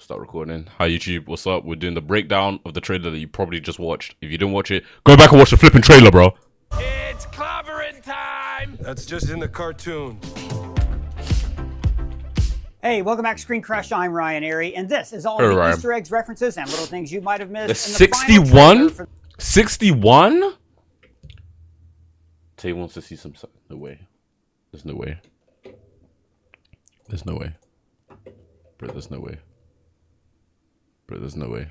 Start recording. Hi YouTube, what's up? We're doing the breakdown of the trailer that you probably just watched. If you didn't watch it, go back and watch the flipping trailer, bro. It's clobbering time! That's just in the cartoon. Hey, welcome back to Screen Crush. I'm Ryan Airy, and this is all Hey, the Ryan. Easter eggs, references, and little things you might have missed. The in the final trailer 61? for 61? Tay wants to see some. No way. There's no way. There's no way. Bro, there's no way. Bro, there's no way.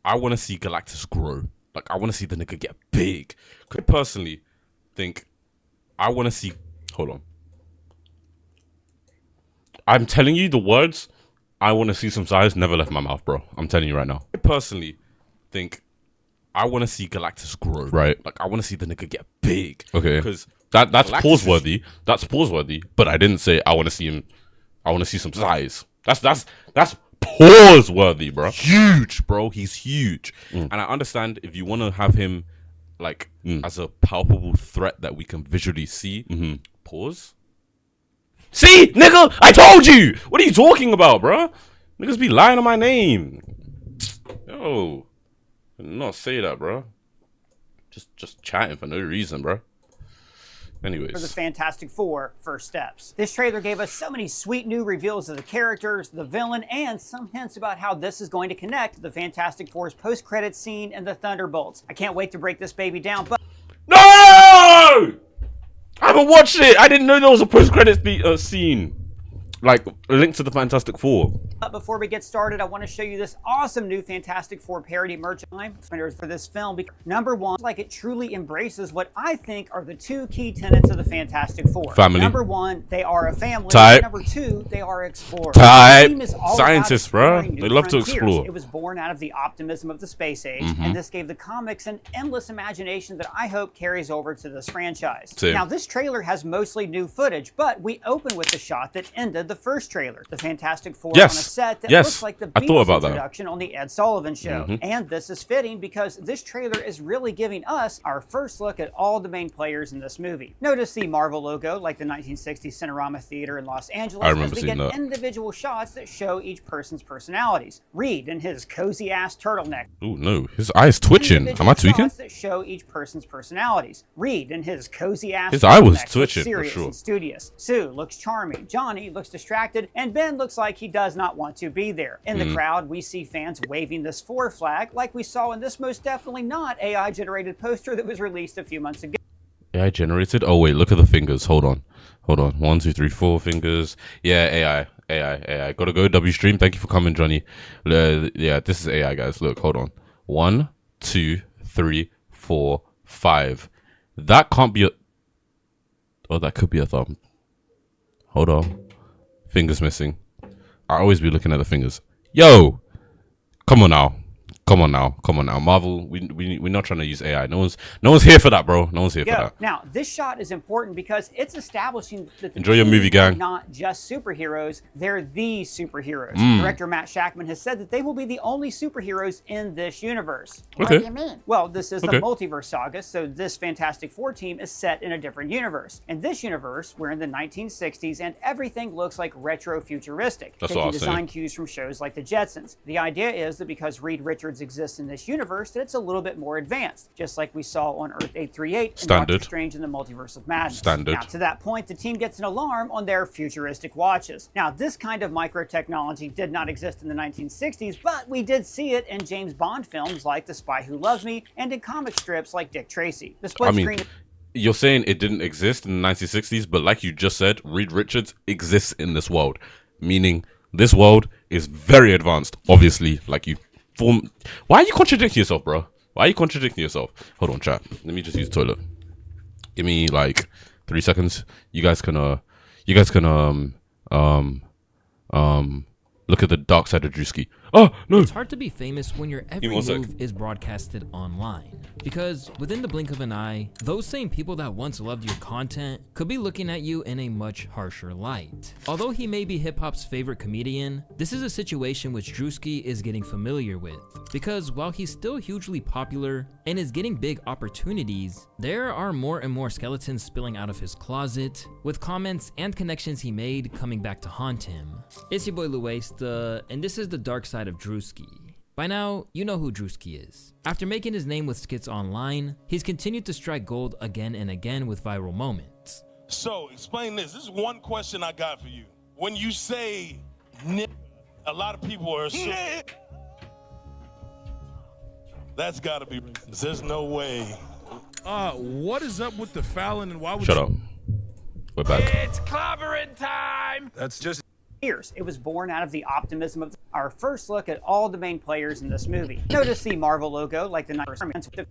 I want to see Galactus grow. Like, I want to see the nigga get big. I personally think I want to see. Hold on. I'm telling you, the words I want to see some size never left my mouth, bro. I'm telling you right now. I personally think I want to see Galactus grow. Right. Like, I want to see the nigga get big. Okay. Because that's pause worthy. That's pause worthy. But I didn't say I want to see him. I want to see some size. That's pause worthy, bro. Huge, bro. He's huge. And I understand if you want to have him like as a palpable threat that we can visually see. Pause. See, nigga, I told you. What are you talking about, bro? Niggas be lying on my name. Yo, not say that, bro. Just chatting for no reason, bro. Anyways. the Fantastic Four First Steps. This trailer gave us so many sweet new reveals of the characters, the villain, and some hints about how this is going to connect to the Fantastic Four's post-credits scene and the Thunderbolts. I can't wait to break this baby down, but No! I haven't watched it. I didn't know there was a post-credits scene. Like, a link to the Fantastic Four. before we get started, I want to show you this awesome new Fantastic Four parody merchandise for this film. Because number one, like it truly embraces what I think are the two key tenets of the Fantastic Four. Family. Number one, they are a family. Type. Number two, they are explorers. Type. The team is all Scientists, about bro. exploring new They love to frontiers. explore. It was born out of the optimism of the space age, and this gave the comics an endless imagination that I hope carries over to this franchise. Same. Now, this trailer has mostly new footage, but we open with the shot that ended the first trailer. The Fantastic Four Yes. on a set that Yes. looks like the I thought Beatles about that. introduction on the Ed Sullivan Show. And this is fitting because this trailer is really giving us our first look at all the main players in this movie. Notice the Marvel logo, like the 1960s Cinerama Theater in Los Angeles, I remember as we seeing get that. individual shots that show each person's personalities. Reed in his cozy-ass turtleneck. Oh no, his eye's twitching. Am I tweaking? Shots that show each person's personalities. Reed in his cozy-ass His eye was turtleneck looks twitching, for serious sure. and studious. Sue looks charming. Johnny looks distracted, and Ben looks like he does not want to be there. In the crowd, we see fans waving this Four flag, like we saw in this most definitely not AI-generated poster that was released a few months ago. AI generated? Oh wait, look at the fingers. Hold on. 1, 2, 3, 4 fingers. Yeah, AI. Gotta go. W stream. Thank you for coming, Johnny. Yeah, this is AI, guys. Look, hold on. 1, 2, 3, 4, 5. That can't be a. Oh, that could be a thumb. Hold on. Fingers missing. I always be looking at the fingers. Yo, come on now. Marvel, we're not trying to use AI. No one's here for that, bro. No one's here for that. Now, this shot is important because it's establishing that the Enjoy your team movie, gang. are not just superheroes, they're the superheroes. Mm. Director Matt Shackman has said that they will be the only superheroes in this universe. Okay. What do you mean? Well, this is Okay. the multiverse saga, so this Fantastic Four team is set in a different universe. In this universe, we're in the 1960s and everything looks like retro-futuristic, That's what I taking was saying. design cues from shows like The Jetsons. The idea is that because Reed Richards exists in this universe, that it's a little bit more advanced, just like we saw on Earth 838 and Standard. Doctor Strange in the Multiverse of Madness. Standard. Now, to that point, the team gets an alarm on their futuristic watches. Now, this kind of microtechnology did not exist in the 1960s, but we did see it in James Bond films like The Spy Who Loves Me and in comic strips like Dick Tracy. The split screen. You're saying it didn't exist in the 1960s, but like you just said, Reed Richards exists in this world, meaning this world is very advanced. Obviously, like you form. Why are you contradicting yourself, bro? Why are you contradicting yourself? Hold on, chat. Let me just use the toilet. Give me like 3 seconds. You guys can look at the dark side of Drewski. Oh, no. It's hard to be famous when your every one sec. move is broadcasted online. Because within the blink of an eye, those same people that once loved your content could be looking at you in a much harsher light. Although he may be hip-hop's favorite comedian, this is a situation which Drewski is getting familiar with. Because while he's still hugely popular and is getting big opportunities, there are more and more skeletons spilling out of his closet, with comments and connections he made coming back to haunt him. It's your boy Luis, and this is the dark side of Drewski. By now, you know who Drewski is. After making his name with skits online, he's continued to strike gold again and again with viral moments. So, explain this. This is one question I got for you. When you say nigga, a lot of people are assuming that's gotta be racist. There's no way. What is up with the Fallon and why would Shut up. We're back. It's clobbering time. That's just It was born out of the optimism of our first look at all the main players in this movie. Notice the Marvel logo, like the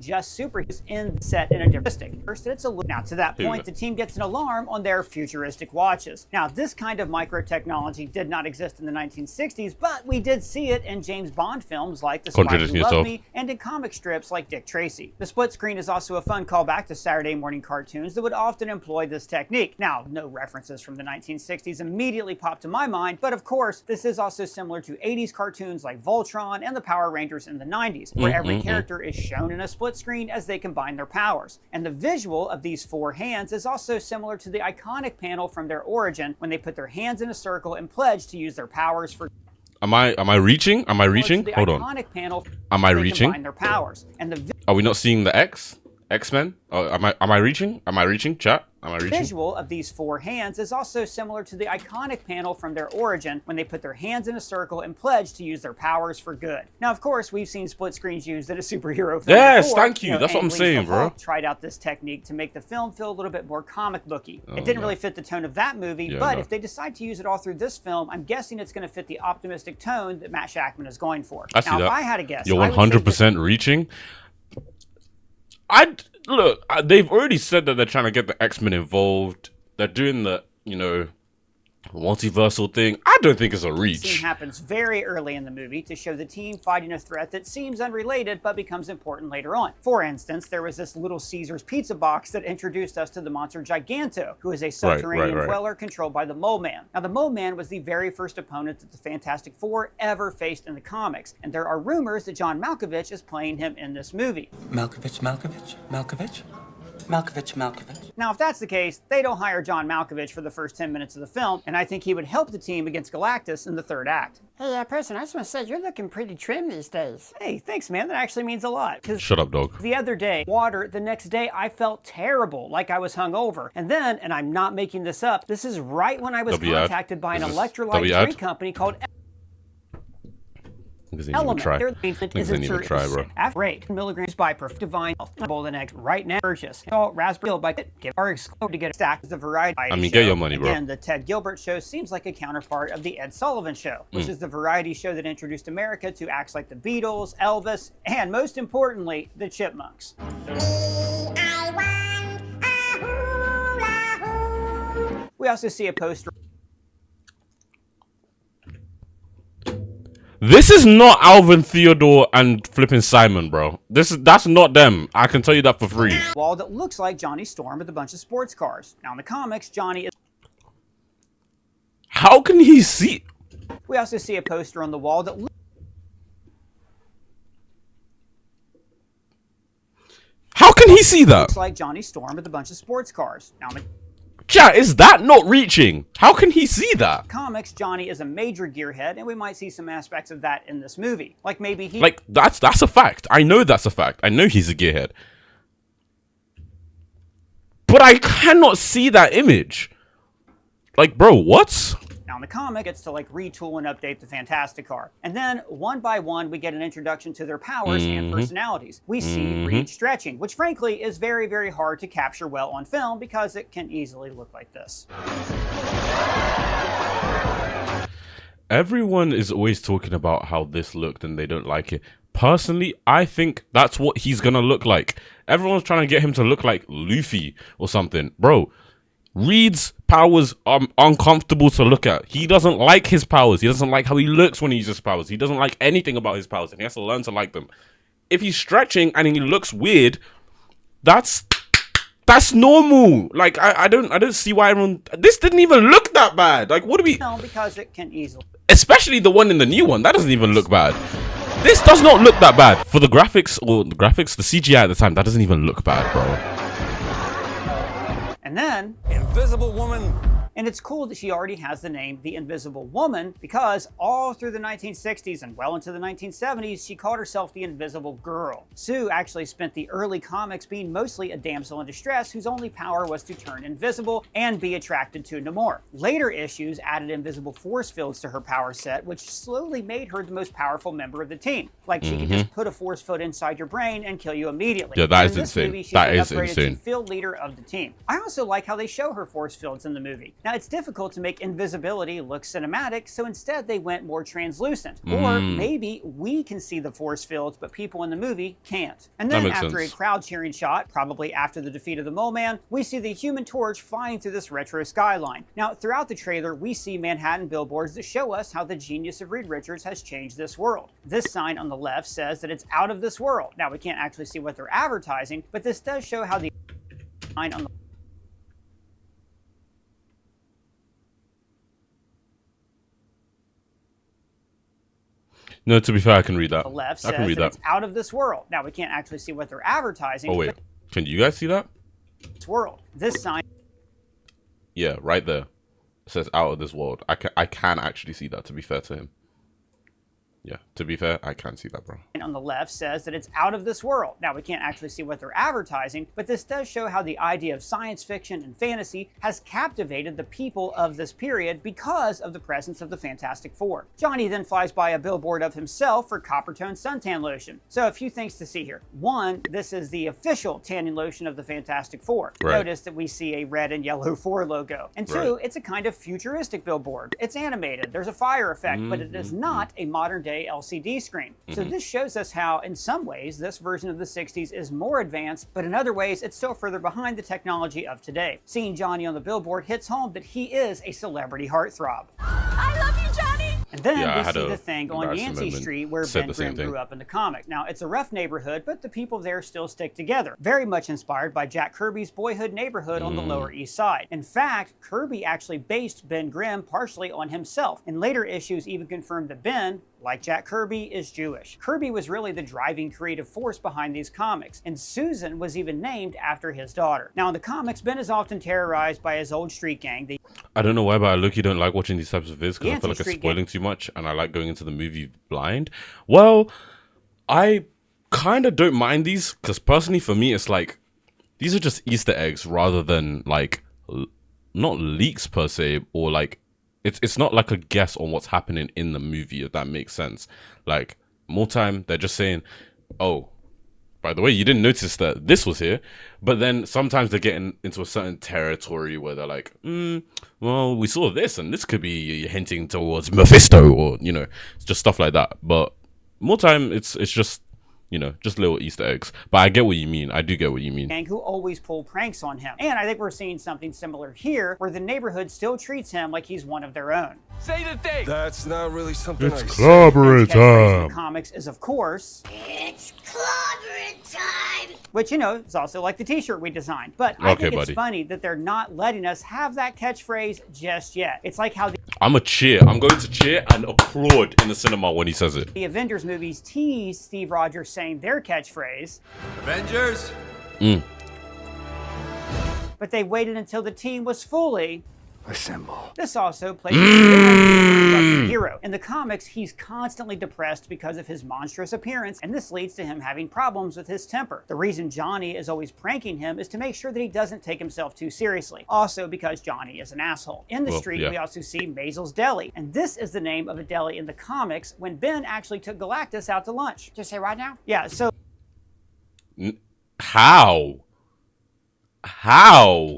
just superheroes in set in a different First, it's a look. Now, to that point, the team gets an alarm on their futuristic watches. Now, this kind of micro technology did not exist in the 1960s, but we did see it in James Bond films like The Spy Who Loved Me and in comic strips like Dick Tracy. The split screen is also a fun callback to Saturday morning cartoons that would often employ this technique. Now, no references from the 1960s immediately pop to my mind, but of course, this is also similar to 80s cartoons like Voltron and the Power Rangers in the 90s, where every character is shown in a split screen as they combine their powers. And the visual of these four hands is also similar to the iconic panel from their origin when they put their hands in a circle and pledge to use their powers for... Am I reaching? Am I reaching? Hold on. Panel am I reaching? Their powers. And the Are we not seeing the X-Men? Oh, am I reaching? Am I reaching? Chat? Am I reaching? The visual of these four hands is also similar to the iconic panel from their origin when they put their hands in a circle and pledge to use their powers for good. Now, of course, we've seen split screens used in a superhero film before. Thank you. That's what I'm saying, bro. Tried out this technique to make the film feel a little bit more comic booky. It didn't really fit the tone of that movie, but if they decide to use it all through this film, I'm guessing it's going to fit the optimistic tone that Matt Shackman is going for. I see now, that. If I had to guess, you're 100% reaching. Look, they've already said that they're trying to get the X-Men involved. They're doing the, multiversal thing. I don't think it's a reach. The scene happens very early in the movie to show the team fighting a threat that seems unrelated but becomes important later on. For instance, there was this Little Caesars pizza box that introduced us to the monster Giganto, who is a subterranean dweller controlled by the Mole Man. Now, the Mole Man was the very first opponent that the Fantastic Four ever faced in the comics, and there are rumors that John Malkovich is playing him in this movie. Malkovich. Now, if that's the case, they don't hire John Malkovich for the first 10 minutes of the film, and I think he would help the team against Galactus in the third act. Hey, person, I just want to say, you're looking pretty trim these days. Hey, thanks, man. That actually means a lot. Shut up, dog. The other day, the next day, I felt terrible, like I was hungover. And then, and I'm not making this up, this is right when I was contacted by an electrolyte drink company called Element. Their isn't even try, bro. After 8 milligrams by Divine the next right now purchase. Salt raspberry by give our exclusive to get a stack of the variety. I mean, get your money, bro. And the Ted Gilbert Show seems like a counterpart of the Ed Sullivan Show, which is the variety show that introduced America to acts like the Beatles, Elvis, and most importantly, the Chipmunks. We also see a poster. This is not Alvin Theodore and flipping Simon, bro. That's not them. I can tell you that for free. Wall that looks like Johnny Storm with a bunch of sports cars. Now in the comics, Johnny is... How can he see? We also see a poster on the wall that How can he see that? Looks like Johnny Storm with a bunch of sports cars. Now in the Chat, is that not reaching? How can he see that? Comics, Johnny is a major gearhead, and we might see some aspects of that in this movie. Like maybe he... Like, that's a fact. I know that's a fact. I know he's a gearhead. But I cannot see that image. Like, bro, what? Now in the comic, it's to like retool and update the Fantastic Car. And then, one by one, we get an introduction to their powers and personalities. We see Reed stretching, which frankly is very, very hard to capture well on film because it can easily look like this. Everyone is always talking about how this looked and they don't like it. Personally, I think that's what he's gonna look like. Everyone's trying to get him to look like Luffy or something. Bro, Reed's powers are uncomfortable to look at. He doesn't like his powers. He doesn't like how he looks when he uses powers. He doesn't like anything about his powers, and he has to learn to like them. If he's stretching and he looks weird, that's normal. Like I don't see why everyone. This didn't even look that bad. Like, what do we? No, because it can easily. Especially the one in the new one. That doesn't even look bad. This does not look that bad for the graphics the CGI at the time. That doesn't even look bad, bro. And then, Invisible Woman And it's cool that she already has the name the Invisible Woman, because all through the 1960s and well into the 1970s, she called herself the Invisible Girl. Sue actually spent the early comics being mostly a damsel in distress whose only power was to turn invisible and be attracted to Namor. Later issues added invisible force fields to her power set, which slowly made her the most powerful member of the team. Like, she could just put a force field inside your brain and kill you immediately. Yeah, that is in this insane. movie, she's That been is upgraded insane. to field leader of the team. I also like how they show her force fields in the movie. Now, it's difficult to make invisibility look cinematic, so instead they went more translucent. Or maybe we can see the force fields, but people in the movie can't. And then after a crowd cheering shot, probably after the defeat of the Mole Man, we see the Human Torch flying through this retro skyline. Now, throughout the trailer, we see Manhattan billboards that show us how the genius of Reed Richards has changed this world. This sign on the left says that it's out of this world. Now, we can't actually see what they're advertising, but this does show how the sign on the No, to be fair, I can read that. left I says can read that that. it's out of this world. Now, we can't actually see what they're advertising. Oh, wait. Can you guys see that? This world. This sign Yeah, right there. It says out of this world. I can actually see that, to be fair to him. Yeah, to be fair, I can see that, bro. on the left says that it's out of this world. Now, we can't actually see what they're advertising, but this does show how the idea of science fiction and fantasy has captivated the people of this period because of the presence of the Fantastic Four. Johnny then flies by a billboard of himself for Coppertone suntan lotion. So a few things to see here. One, this is the official tanning lotion of the Fantastic Four. Right. Notice that we see a red and yellow 4 logo. And two, it's a kind of futuristic billboard. It's animated, there's a fire effect, but it is not a modern day LCD screen. So this shows us how, in some ways, this version of the 60s is more advanced, but in other ways, it's still further behind the technology of today. Seeing Johnny on the billboard hits home that he is a celebrity heartthrob. I love you, Johnny! And then Yeah, I we had see a the thing on embarrassing Yancey moment. Street where Said Ben the same Grimm thing. grew up in the comic. Now, it's a rough neighborhood, but the people there still stick together. Very much inspired by Jack Kirby's boyhood neighborhood on the Lower East Side. In fact, Kirby actually based Ben Grimm partially on himself. And later issues even confirmed that Ben, like Jack Kirby, is Jewish. Kirby was really the driving creative force behind these comics, and Susan was even named after his daughter. Now, in the comics, Ben is often terrorized by his old street gang, the I don't know why, but I look, you don't like watching these types of vids because I Yancey feel like it's Street spoiling too much, and I like going into the movie blind. Well, I kind of don't mind these because personally, for me, it's like these are just Easter eggs rather than like not leaks per se, or like it's not like a guess on what's happening in the movie, if that makes sense. Like more time, they're just saying, "Oh, by the way, you didn't notice that this was here," but then sometimes they're getting into a certain territory where they're like, well, we saw this, and this could be hinting towards Mephisto, or it's just stuff like that. But more time, it's just just little Easter eggs. But I get what you mean. I do get what you mean. gang who always pull pranks on him. And I think we're seeing something similar here, where the neighborhood still treats him like he's one of their own. Say the thing! That's not really something I say. clobbering Ben's catchphrase in the comics is, of course, It's clobbering time! which, is also like the t-shirt we designed. But I Okay, think it's buddy. funny that they're not letting us have that catchphrase just yet. It's like how I'm a cheer. I'm going to cheer and applaud in the cinema when he says it. the Avengers movies tease Steve Rogers saying their catchphrase, Avengers? but they waited until the team was fully Assemble. This also plays a hero. In the comics, he's constantly depressed because of his monstrous appearance, and this leads to him having problems with his temper. The reason Johnny is always pranking him is to make sure that he doesn't take himself too seriously. Also because Johnny is an asshole. In the street, we also see Maisel's Deli, and this is the name of a deli in the comics when Ben actually took Galactus out to lunch. Just say right now? Yeah, so How?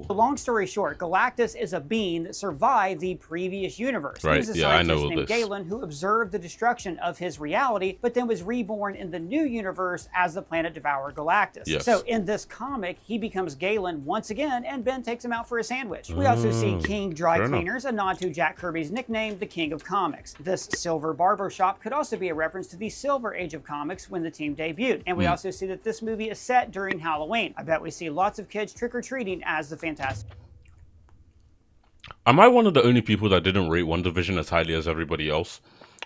long story short, Galactus is a being that survived the previous universe. Right, He was a yeah, I know scientist all named this. Galen who observed the destruction of his reality, but then was reborn in the new universe as the planet devourer Galactus. Yes. So in this comic, he becomes Galen once again, and Ben takes him out for a sandwich. We also see King Dry fair enough. Cleaners, a nod to Jack Kirby's nickname, the King of Comics. This silver barber shop could also be a reference to the Silver Age of Comics when the team debuted. And we also see that this movie is set during Halloween. I bet we see lots of kids trick-or-treating as the Fantastic. Am I one of the only people that didn't rate WandaVision as highly as everybody else?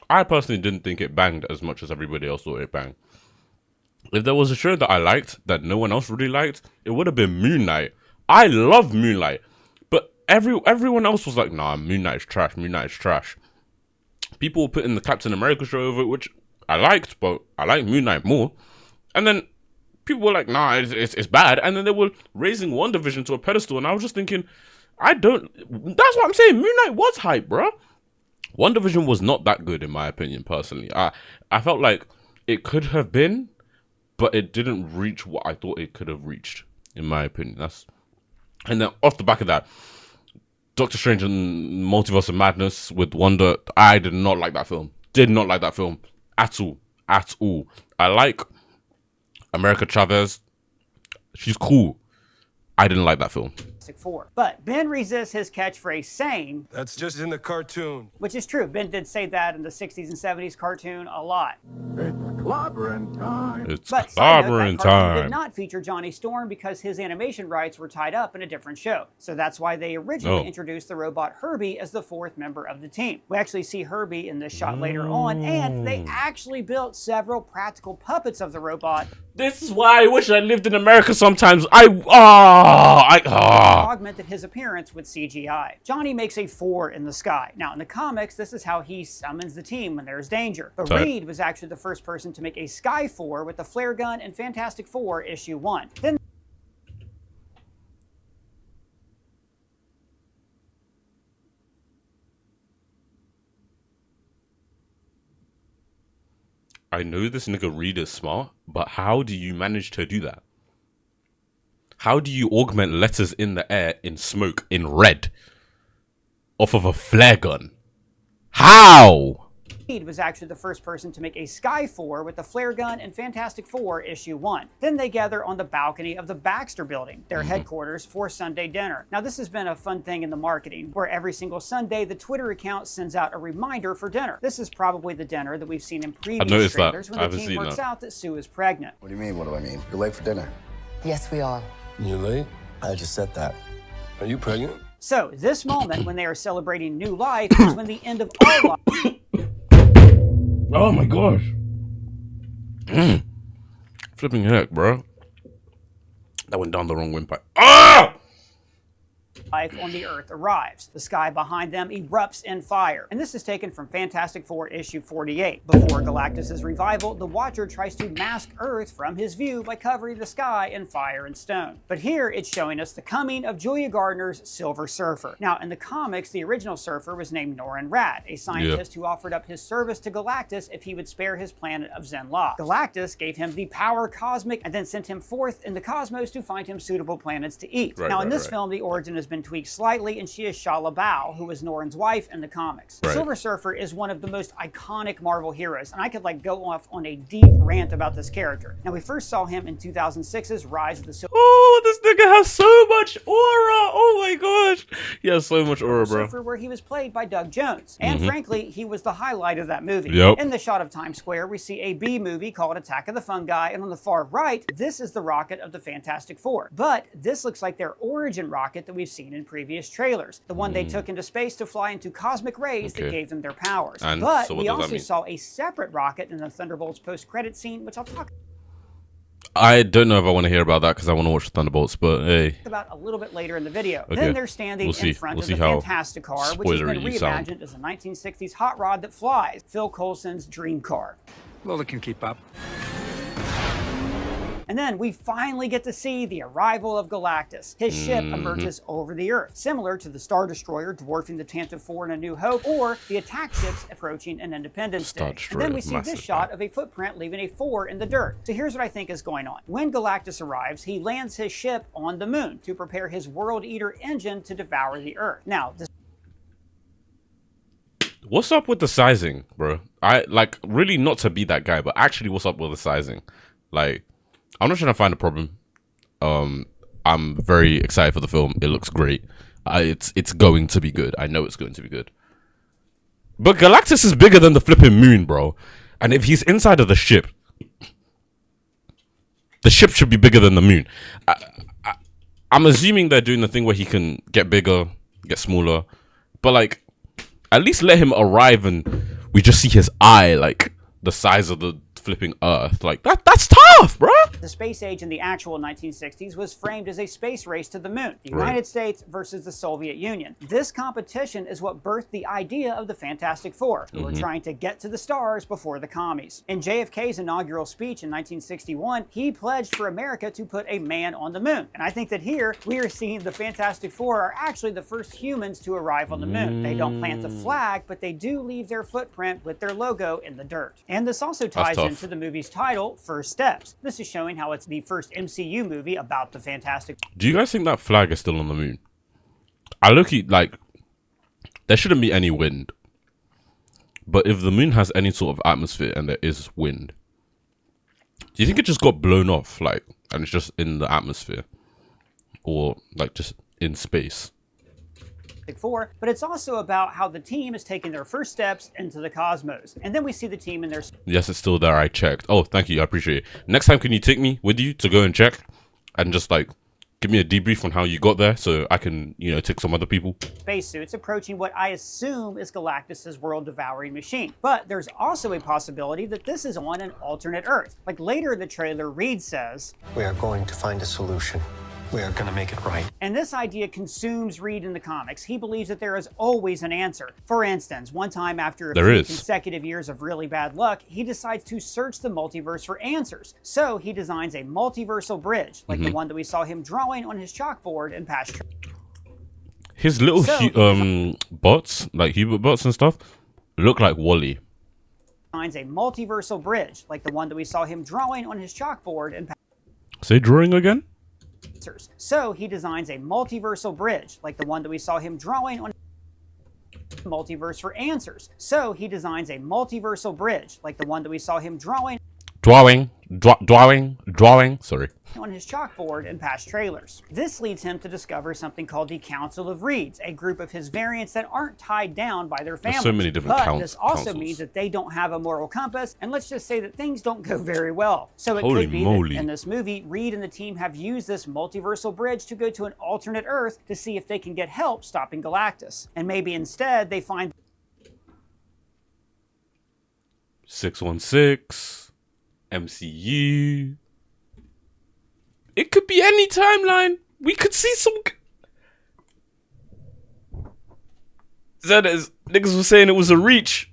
I personally didn't think it banged as much as everybody else thought it banged. If there was a show that I liked that no one else really liked, it would have been Moon Knight. I love Moonlight, but everyone else was like, nah, Moon Knight is trash. Moon Knight is trash. People were putting the Captain America show over it, which I liked, but I like Moon Knight more. And then people were like, nah, it's bad. And then they were raising WandaVision to a pedestal, and I was just thinking, that's what I'm saying. Moon Knight was hype, bro. WandaVision was not that good, in my opinion, personally. I felt like it could have been, but it didn't reach what I thought it could have reached, in my opinion. And then off the back of that, Doctor Strange and Multiverse of Madness with Wanda, I did not like that film. Did not like that film at all. At all. I like America Chavez. She's cool. I didn't like that film. Four. But Ben resists his catchphrase saying, That's just in the cartoon. which is true. Ben did say that in the 60s and 70s cartoon a lot. It's But side note, clobbering that cartoon time. did not feature Johnny Storm because his animation rights were tied up in a different show. So that's why they originally introduced the robot Herbie as the fourth member of the team. We actually see Herbie in this shot later on, and they actually built several practical puppets of the robot. This is why I wish I lived in America sometimes. Augmented his appearance with CGI. Johnny makes a 4 in the sky. Now, in the comics, this is how he summons the team when there's danger. But Reed was actually the first person to make a Sky 4 with the flare gun in Fantastic Four issue 1. Then I know this nigga Reed is smart, but how do you manage to do that? How do you augment letters in the air in smoke in red off of a flare gun? How? Reed was actually the first person to make a Sky 4 with the flare gun in Fantastic Four issue 1. Then they gather on the balcony of the Baxter Building, their headquarters, for Sunday dinner. Now, this has been a fun thing in the marketing, where every single Sunday the Twitter account sends out a reminder for dinner. This is probably the dinner that we've seen in previous trailers when the team works out that Sue is pregnant. What do you mean? What do I mean? You're late for dinner. Yes, we are. You late? I just said that. Are you pregnant? So, this moment when they are celebrating new life is when the end of all life. Oh my gosh. Flipping heck, bro. That went down the wrong windpipe. Ah! Life on the Earth arrives. The sky behind them erupts in fire. And this is taken from Fantastic Four issue 48. Before Galactus' revival, the Watcher tries to mask Earth from his view by covering the sky in fire and stone. But here it's showing us the coming of Julia Gardner's Silver Surfer. Now, in the comics, the original Surfer was named Norrin Radd, a scientist who offered up his service to Galactus if he would spare his planet of Zenla. Galactus gave him the power cosmic and then sent him forth in the cosmos to find him suitable planets to eat. Now, in this film, the origin has been tweaked slightly, and she is Shala Bao, who was Norrin's wife in the comics. Silver Surfer is one of the most iconic Marvel heroes, and I could go off on a deep rant about this character. Now, we first saw him in 2006's Rise of the Silver Oh, this nigga has so much aura. Oh my gosh. He has so much aura, bro. Surfer, where he was played by Doug Jones. And frankly, he was the highlight of that movie. Yep. In the shot of Times Square, we see a B movie called Attack of the Fungi, and on the far right, this is the rocket of the Fantastic Four. But this looks like their origin rocket that we've seen in previous trailers. The one they took into space to fly into cosmic rays that gave them their powers. And but so what we does that also mean? saw a separate rocket in the Thunderbolts post-credit scene, which I'll talk I don't know if I want to hear about that because I want to watch Thunderbolts, but hey. about a little bit later in the video. Okay. Then they're standing in front of the Fantastic Car, which has been reimagined as a 1960s hot rod that flies, Phil Coulson's dream car. Lola can keep up. And then we finally get to see the arrival of Galactus. His ship emerges over the Earth, similar to the Star Destroyer dwarfing the Tantive 4 in A New Hope, or the attack ships approaching an Independence Day. And then we see this shot of a footprint leaving a 4 in the dirt. So here's what I think is going on. When Galactus arrives, he lands his ship on the moon to prepare his World Eater engine to devour the Earth. Now, this What's up with the sizing, bro? I really not to be that guy, but actually what's up with the sizing? I'm not trying to find a problem. I'm very excited for the film. It looks great. It's going to be good. I know it's going to be good. But Galactus is bigger than the flipping moon, bro. And if he's inside of the ship should be bigger than the moon. I'm assuming they're doing the thing where he can get bigger, get smaller. But at least let him arrive and we just see his eye, the size of the flipping Earth. Like that's tough, bro. The space age in the actual 1960s was framed as a space race to the moon, the United States versus the Soviet Union. This competition is what birthed the idea of the Fantastic Four, who were trying to get to the stars before the commies. In JFK's inaugural speech in 1961, he pledged for America to put a man on the moon. And I think that here we are seeing the Fantastic Four are actually the first humans to arrive on the moon. They don't plant the flag, but they do leave their footprint with their logo in the dirt. And this also ties into the movie's title, First Steps. This is showing how it's the first MCU movie about the Fantastic. Do you guys think that flag is still on the moon? I look at, like, there shouldn't be any wind. But if the moon has any sort of atmosphere and there is wind, do you think it just got blown off, like, and it's just in the atmosphere? Or, like, just in space? Four, but it's also about how the team is taking their first steps into the cosmos. And then we see the team in their... Yes, it's still there. I checked. Oh, thank you. I appreciate it. Next time, can you take me with you to go and check? And just, like, give me a debrief on how you got there so I can, you know, take some other people. Spacesuits approaching what I assume is Galactus's world-devouring machine. But there's also a possibility that this is on an alternate Earth. Like later in the trailer, Reed says, "We are going to find a solution. We are going to make it right." And this idea consumes Reed in the comics. He believes that there is always an answer. For instance, one time after a few consecutive years of really bad luck, he decides to search the multiverse for answers. So he designs a multiversal bridge, like the one that we saw him drawing on his chalkboard in past. His little bots, like Hubert bots and stuff, look like Wally. Designs a multiversal bridge, like the one that we saw him drawing on his chalkboard in past. Say drawing again? So he designs a multiversal bridge, like the one that we saw him drawing on multiverse for answers. So he designs a multiversal bridge, like the one that we saw him drawing sorry, on his chalkboard in past trailers. This leads him to discover something called the Council of Reeds, a group of his variants that aren't tied down by their families. There's so many different this also means that they don't have a moral compass, and let's just say that things don't go very well. So it Holy could be moly. that in this movie, Reed and the team have used this multiversal bridge to go to an alternate Earth to see if they can get help stopping Galactus. And maybe instead they find 616 MCU. It could be any timeline. We could see some. Niggas were saying it was a reach.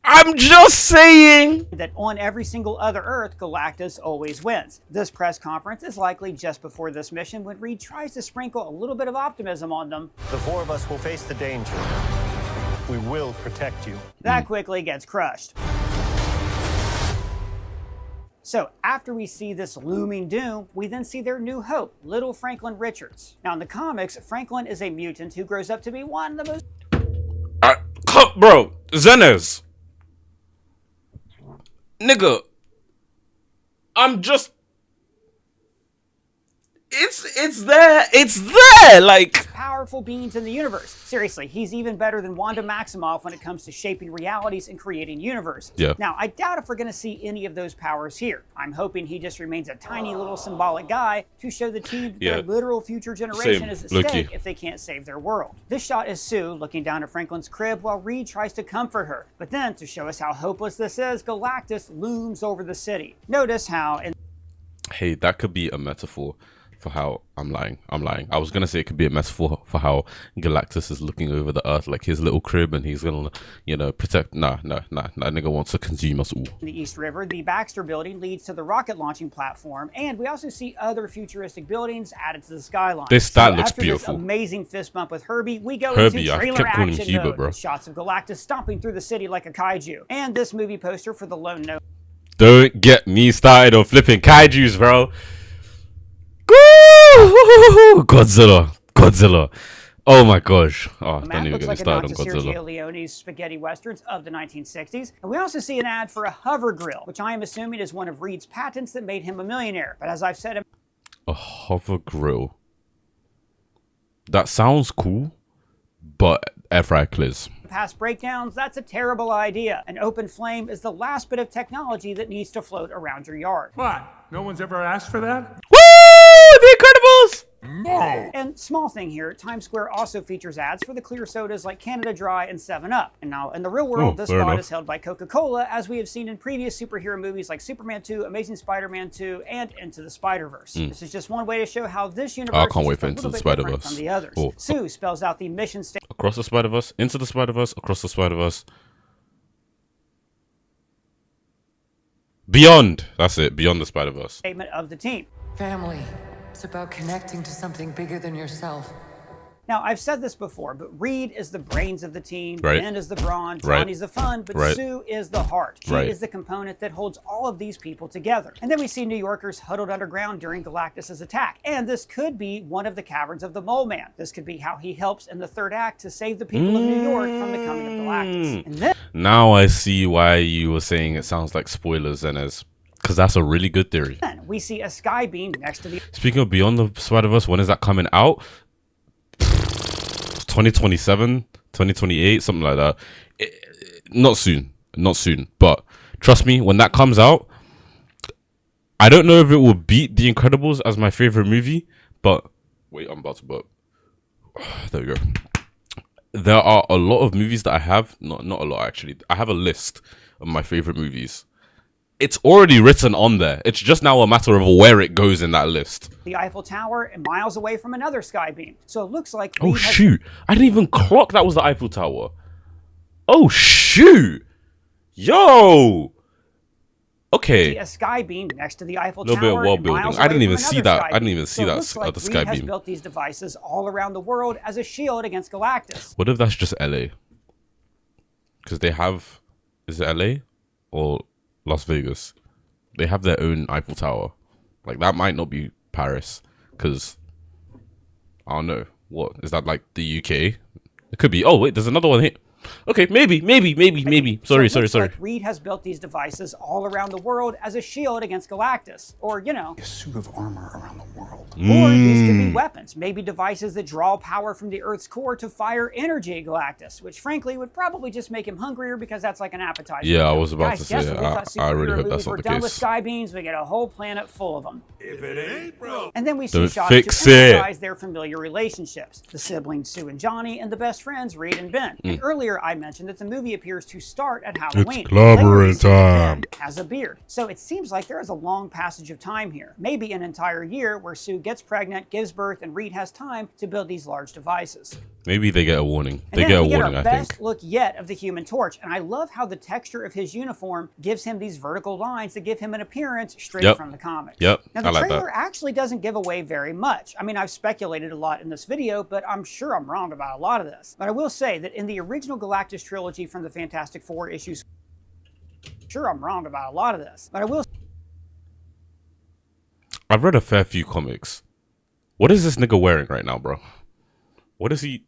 I'm just saying that on every single other Earth, Galactus always wins. This press conference is likely just before this mission when Reed tries to sprinkle a little bit of optimism on them. The four of us will face the danger. We will protect you. That quickly gets crushed. So after we see this looming doom, we then see their new hope, little Franklin Richards. Now in the comics, Franklin is a mutant who grows up to be one of the most... Bro, Zenez. Nigga. I'm just... It's there, like... powerful beings in the universe. Seriously, he's even better than Wanda Maximoff when it comes to shaping realities and creating universes. Yeah. Now, I doubt if we're going to see any of those powers here. I'm hoping he just remains a tiny little symbolic guy to show the team that their literal future generation is at stake if they can't save their world. This shot is Sue looking down at Franklin's crib while Reed tries to comfort her. But then, to show us how hopeless this is, Galactus looms over the city. Notice how... Hey, that could be a metaphor for how I'm lying. I was gonna say it could be a metaphor for how Galactus is looking over the Earth like his little crib, and he's gonna, you know, protect. Nah. That nigga wants to consume us all. In the East River, the Baxter building leads to the rocket launching platform, and we also see other futuristic buildings added to the skyline. That looks after beautiful. This amazing fist bump with Herbie, we go into trailer action mode, bro. With shots of Galactus stomping through the city like a kaiju, and this movie poster for the Lone Note. Don't get me started on flipping kaijus, bro. Godzilla. Oh my gosh. Oh, don't even get me started on Godzilla. Sergio Leone's spaghetti westerns of the 1960s. And we also see an ad for a hover grill, which I am assuming is one of Reed's patents that made him a millionaire. But as I've said... A hover grill. That sounds cool, but air fryer clears. Past breakdowns, that's a terrible idea. An open flame is the last bit of technology that needs to float around your yard. What? No one's ever asked for that? Woo! The Incredibles! No. And small thing here, Times Square also features ads for the clear sodas like Canada Dry and 7-Up. And now in the real world, this spot is held by Coca-Cola, as we have seen in previous superhero movies like Superman 2, Amazing Spider-Man 2, and Into the Spider-Verse. This is just one way to show how this universe can't wait is for a Into little the bit different Spider-Verse. from the others. Oh. Sue spells out the mission statement. Across the Spider-Verse, Into the Spider-Verse, Across the Spider-Verse. Beyond. That's it. Beyond the Spider-Verse. Statement of the team. Family. It's about connecting to something bigger than yourself. Now, I've said this before, but Reed is the brains of the team, Right. Ben is the brawn, Right. Johnny's the fun, but Right. Sue is the heart. She Right. is the component that holds all of these people together. And then we see New Yorkers huddled underground during Galactus' attack. And this could be one of the caverns of the Mole Man. This could be how he helps in the third act to save the people of New York from the coming of Galactus. And then Now I see why you were saying it sounds like spoilers, Zenez. Because that's a really good theory. we see a sky beam next to the... Speaking of Beyond the Spider-Verse, when is that coming out? 2027, 2028, something like that. Not soon. But trust me, when that comes out, I don't know if it will beat The Incredibles as my favorite movie, but wait, I'm about to burp. There we go. There are a lot of movies that I have, not a lot actually. I have a list of my favorite movies. It's already written on there. It's just now a matter of where it goes in that list. The Eiffel Tower and miles away from another sky beam. So it looks like... Oh, shoot. I didn't even clock that was the Eiffel Tower. Oh, shoot. Yo. Okay. A sky beam next to the Eiffel Tower. A little bit of world building. I didn't even see that. I didn't even see that. Like the sky Reed has beam. built these devices all around the world as a shield against Galactus. What if that's just LA? Because they have... Is it LA? Or Las Vegas? They have their own Eiffel Tower. Like, that might not be Paris. Because... I don't know. What? Is that like the UK? It could be. Oh, wait. There's another one here. Okay, maybe. Sorry. Like Reed has built these devices all around the world as a shield against Galactus. Or, you know, A suit of armor around the world. Or these could be weapons, maybe devices that draw power from the Earth's core to fire energy at Galactus, which frankly would probably just make him hungrier because that's like an appetizer. Yeah, I was about Guys, to say, I really hope that's not we're the done with case. sky beams, we get a whole planet full of them. If it ain't, bro. And then we see Don't shots fix to it. emphasize their familiar relationships. The siblings Sue and Johnny, and the best friends Reed and Ben. And earlier I mentioned that the movie appears to start at Halloween. clobbering time. Ben has a beard. So it seems like there is a long passage of time here. Maybe an entire year where Sue gets pregnant, gives birth, and Reed has time to build these large devices. Maybe they get a warning. And They then get a we warning, our I best think. look yet of the Human Torch, and I love how the texture of his uniform gives him these vertical lines that give him an appearance straight from the comics. Yep, Now the I like trailer that. actually doesn't give away very much. I mean, I've speculated a lot in this video, but I'm sure I'm wrong about a lot of this. But I will say that in the original Galactus trilogy from the Fantastic Four issues, I've read a fair few comics. What is this nigga wearing right now, bro? What is he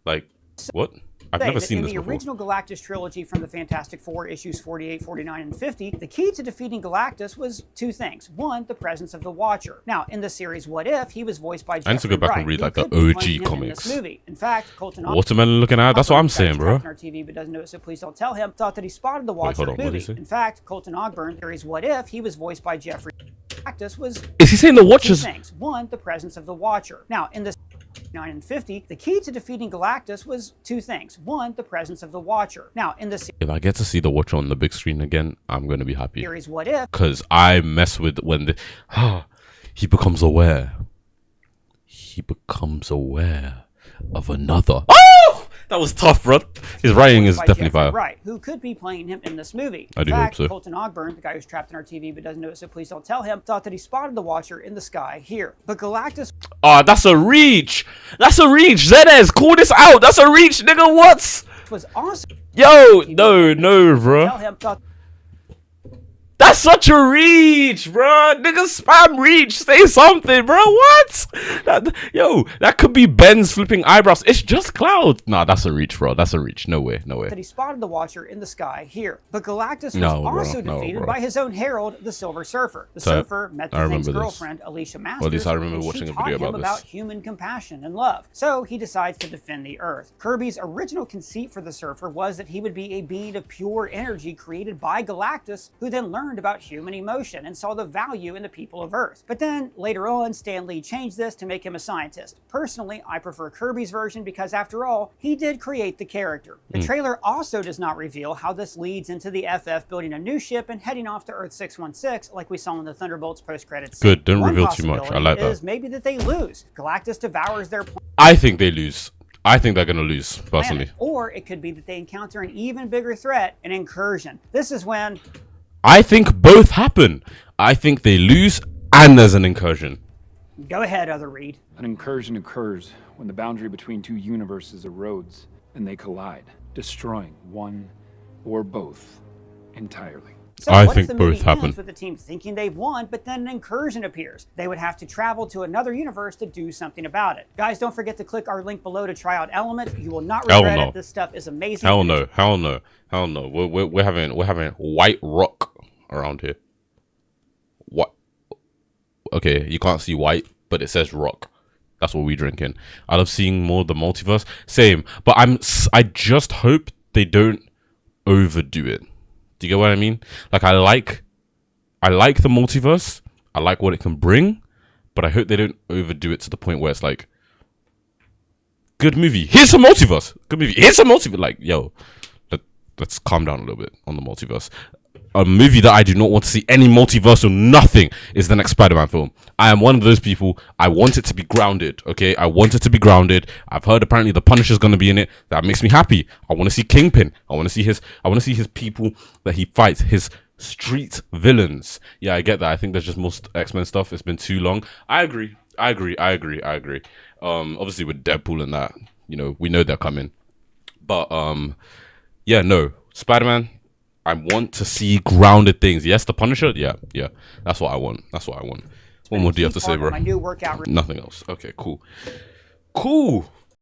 like? What? I've never seen this in the before. original Galactus trilogy from the Fantastic Four issues 48, 49, and 50, the key to defeating Galactus was two things. One, the presence of the Watcher. Now, in the series What If, he was voiced by Jeffrey I need to go back and Wright, read who like the could be playing OG him in comics. this movie. In fact, Colton Watermelon looking at? That's what I'm saying, bro. on our TV but doesn't know it, so please don't tell him, thought that he spotted the Watcher hold on, in the what did movie. he say? In fact, Colton Ogburn, series What If, he was voiced by Jeffrey Galactus was Is he saying the two Watchers? things. One, the presence of the Watcher. Now, in the 9 and 50, the key to defeating Galactus was two things. One, the presence of the Watcher. Now, in the If I get to see the Watcher on the big screen again, I'm gonna be happy. series What If, Because I mess with when he becomes aware. He becomes aware of another. Oh! That was tough, bro. His writing is by definitely Jeffrey fire. Wright, who could be playing him in this movie. I In do hope fact, so. Colton Ogburn, the guy who's trapped in our TV but doesn't know it, so please don't tell him, thought that he spotted the Watcher in the sky here. But Galactus Oh, that's a reach. That's a reach. Zenez, call this out. That's a reach, nigga. What? was awesome. Yo, no, bro. Tell him, thought That's such a reach, bro. Nigga, spam reach. Say something, bro. What? That could be Ben's flipping eyebrows. It's just cloud. Nah, that's a reach, bro. That's a reach. No way. that he spotted the Watcher in the sky here. But Galactus was No, bro. also No, defeated bro. by his own herald, the Silver Surfer. The So, Surfer met I the Thing's remember this. girlfriend, Alicia Masters, Well, at least I remember and watching she a taught video him about this. human compassion and love. So he decides to defend the Earth. Kirby's original conceit for the Surfer was that he would be a being of pure energy created by Galactus, who then learned learned about human emotion and saw the value in the people of Earth. But then, later on, Stan Lee changed this to make him a scientist. Personally, I prefer Kirby's version because, after all, he did create the character. The trailer also does not reveal how this leads into the FF building a new ship and heading off to Earth 616 like we saw in the Thunderbolts post-credits scene. Good, don't reveal too much. I like that. Is maybe that they lose. Galactus devours their planet. I think they lose. I think they're going to lose, personally. Or it could be that they encounter an even bigger threat, an incursion. This is when... I think both happen. I think they lose and there's an incursion. Go ahead, Other Reed. An incursion occurs when the boundary between two universes erodes and they collide, destroying one or both entirely. So I what think if the movie both happen. ends with the team thinking they've won, but then an incursion appears? They would have to travel to another universe to do something about it. Guys, don't forget to click our link below to try out Element. You will not regret it. This stuff is amazing. Hell no. Hell no. Hell no. We're having white rock around here. What? Okay, you can't see white, but it says rock. That's what we drinking. I love seeing more of the multiverse. Same, but I just hope they don't overdo it. Do you get what I mean? Like I like the multiverse. I like what it can bring, but I hope they don't overdo it to the point where it's like, good movie. Here's a multiverse. Good movie. Here's a multiverse. Like, yo, let's calm down a little bit on the multiverse. A movie that I do not want to see any multiversal nothing is the next Spider-Man film. I am one of those people. I want it to be grounded, okay? I want it to be grounded. I've heard apparently the Punisher's going to be in it. That makes me happy. I want to see Kingpin. I want to see his people that he fights, his street villains. Yeah, I get that. I think there's just most X-Men stuff. It's been too long. I agree. Obviously with Deadpool and that, you know, we know they're coming. But yeah, no. Spider-Man, I want to see grounded things. Yes, the Punisher. Yeah. That's what I want. What more do you have to say, bro? My new workout. Nothing else. Okay, cool.